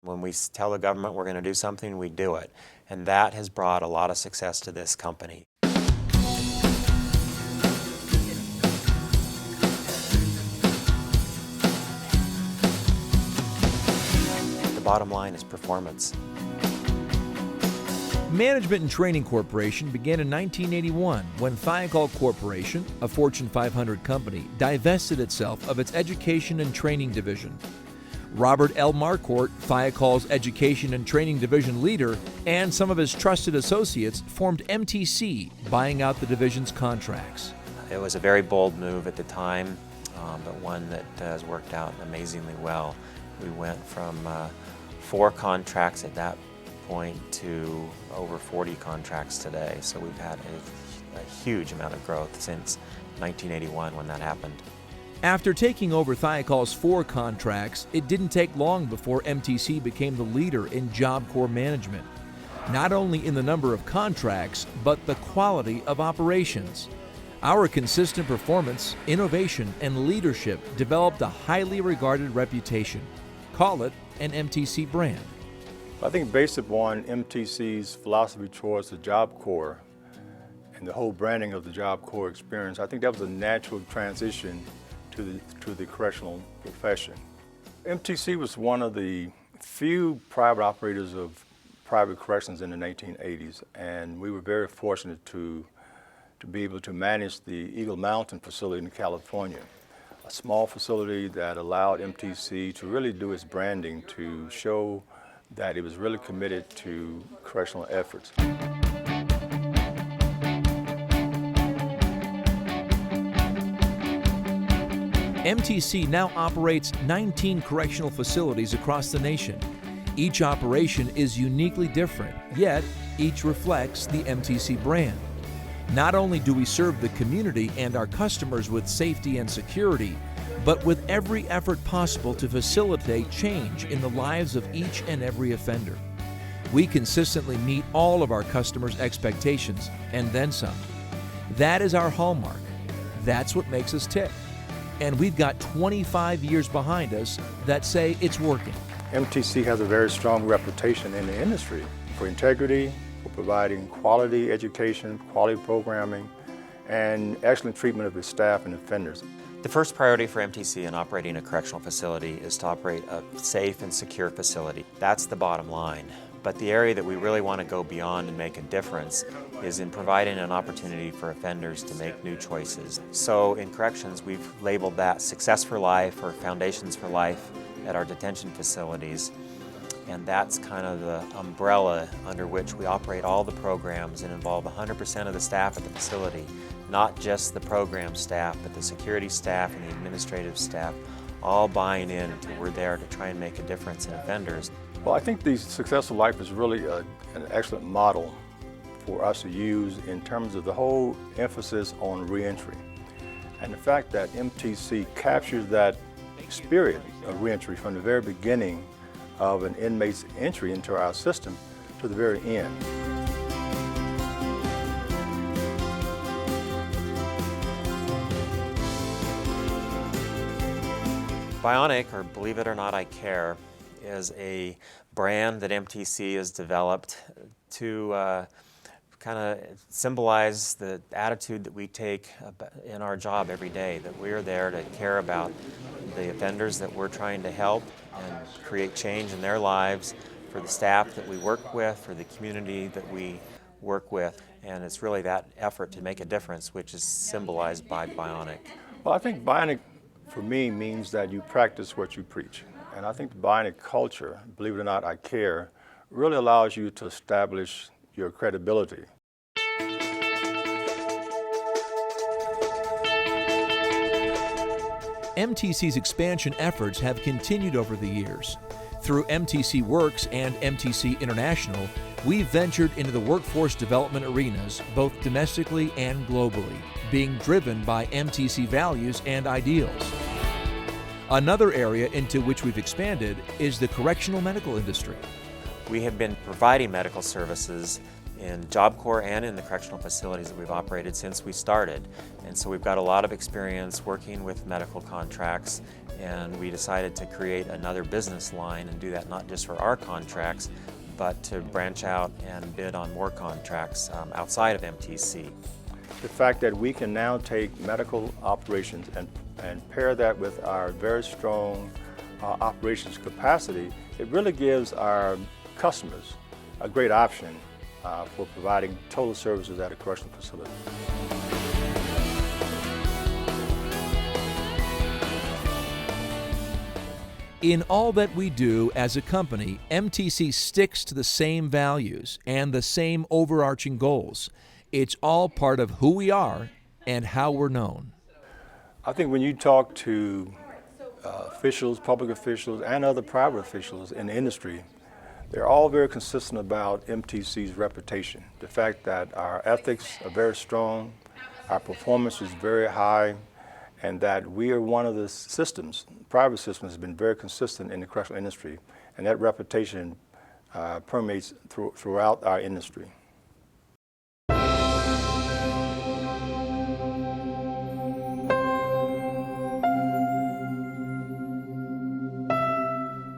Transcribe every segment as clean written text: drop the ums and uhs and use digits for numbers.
When we tell the government we're going to do something, we do it. And that has brought a lot of success to this company. The bottom line is performance. Management and Training Corporation began in 1981 when Thiokol Corporation, a Fortune 500 company, divested itself of its education and training division. Robert L. Marquardt, Thiokol's education and training division leader, and some of his trusted associates formed MTC, buying out the division's contracts. It was a very bold move at the time, but one that has worked out amazingly well. We went from 4 contracts at that point to over 40 contracts today. So we've had a huge amount of growth since 1981 when that happened. After taking over Thiokol's 4 contracts, it didn't take long before MTC became the leader in Job Corps management. Not only in the number of contracts, but the quality of operations. Our consistent performance, innovation, and leadership developed a highly regarded reputation. Call it an MTC brand. I think based upon MTC's philosophy towards the Job Corps and the whole branding of the Job Corps experience, I think that was a natural transition to the correctional profession. MTC was one of the few private operators of private corrections in the 1980s, and we were very fortunate to be able to manage the Eagle Mountain facility in California, a small facility that allowed MTC to really do its branding to show that it was really committed to correctional efforts. MTC now operates 19 correctional facilities across the nation. Each operation is uniquely different, yet each reflects the MTC brand. Not only do we serve the community and our customers with safety and security, but with every effort possible to facilitate change in the lives of each and every offender. We consistently meet all of our customers' expectations and then some. That is our hallmark. That's what makes us tick. And we've got 25 years behind us that say it's working. MTC has a very strong reputation in the industry for integrity, for providing quality education, quality programming, and excellent treatment of its staff and offenders. The first priority for MTC in operating a correctional facility is to operate a safe and secure facility. That's the bottom line. But the area that we really want to go beyond and make a difference is in providing an opportunity for offenders to make new choices. So in corrections, we've labeled that Success for Life or Foundations for Life at our detention facilities. And that's kind of the umbrella under which we operate all the programs and involve 100% of the staff at the facility, not just the program staff, but the security staff and the administrative staff, all buying in to we're there to try and make a difference in offenders. Well, I think the Successful Life is really an excellent model for us to use in terms of the whole emphasis on reentry. And the fact that MTC captures that spirit of reentry from the very beginning of an inmate's entry into our system to the very end. Bionic, or Believe It or Not, I Care, is a brand that MTC has developed to kind of symbolize the attitude that we take in our job every day, that we're there to care about the offenders that we're trying to help and create change in their lives, for the staff that we work with, for the community that we work with. And it's really that effort to make a difference which is symbolized by Bionic. Well, I think Bionic for me means that you practice what you preach. And I think the Bionic culture, Believe It or Not, I Care, really allows you to establish your credibility. MTC's expansion efforts have continued over the years. Through MTC Works and MTC International, we've ventured into the workforce development arenas both domestically and globally, being driven by MTC values and ideals. Another area into which we've expanded is the correctional medical industry. We have been providing medical services in Job Corps and in the correctional facilities that we've operated since we started. And so we've got a lot of experience working with medical contracts, and we decided to create another business line and do that not just for our contracts, but to branch out and bid on more contracts outside of MTC. The fact that we can now take medical operations and pair that with our very strong operations capacity, it really gives our customers a great option for providing total services at a correctional facility. In all that we do as a company, MTC sticks to the same values and the same overarching goals. It's all part of who we are and how we're known. I think when you talk to officials, public officials, and other private officials in the industry, they're all very consistent about MTC's reputation. The fact that our ethics are very strong, our performance is very high, and that we are one of the systems, private systems, has been very consistent in the correctional industry, and that reputation permeates throughout our industry.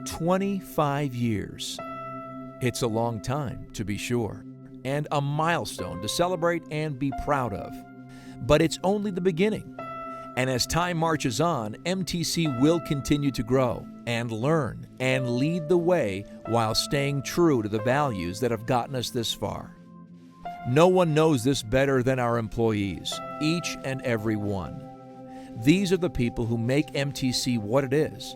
"25 years. It's a long time, to be sure, and a milestone to celebrate and be proud of. But it's only the beginning. And as time marches on, MTC will continue to grow and learn and lead the way while staying true to the values that have gotten us this far. No one knows this better than our employees, each and every one. These are the people who make MTC what it is.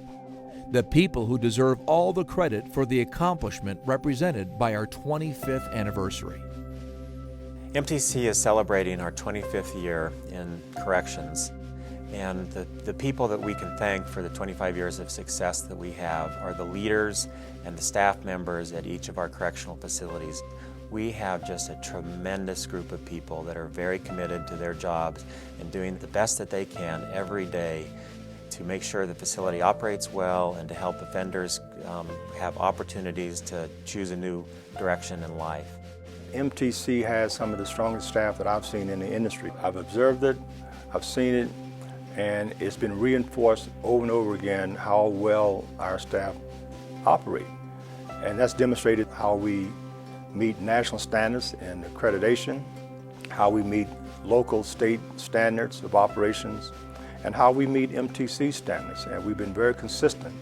The people who deserve all the credit for the accomplishment represented by our 25th anniversary." MTC is celebrating our 25th year in corrections, and the people that we can thank for the 25 years of success that we have are the leaders and the staff members at each of our correctional facilities. We have just a tremendous group of people that are very committed to their jobs and doing the best that they can every day to make sure the facility operates well and to help offenders have opportunities to choose a new direction in life. MTC has some of the strongest staff that I've seen in the industry. I've observed it, I've seen it, and it's been reinforced over and over again how well our staff operate. And that's demonstrated how we meet national standards in accreditation, how we meet local, state standards of operations, and how we meet MTC standards. And we've been very consistent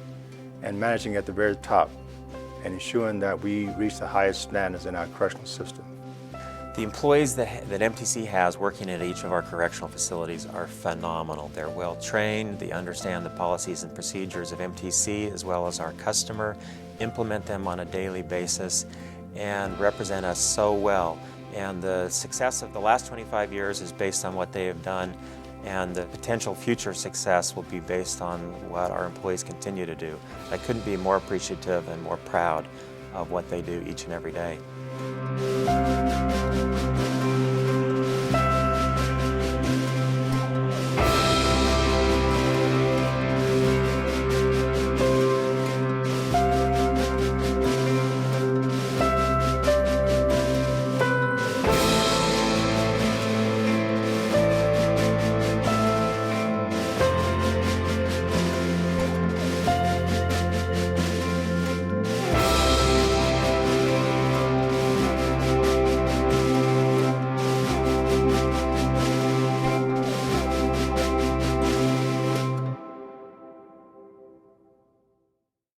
in managing at the very top and ensuring that we reach the highest standards in our correctional system. The employees that MTC has working at each of our correctional facilities are phenomenal. They're well trained, they understand the policies and procedures of MTC as well as our customer, implement them on a daily basis, and represent us so well. And the success of the last 25 years is based on what they have done, and the potential future success will be based on what our employees continue to do. I couldn't be more appreciative and more proud of what they do each and every day.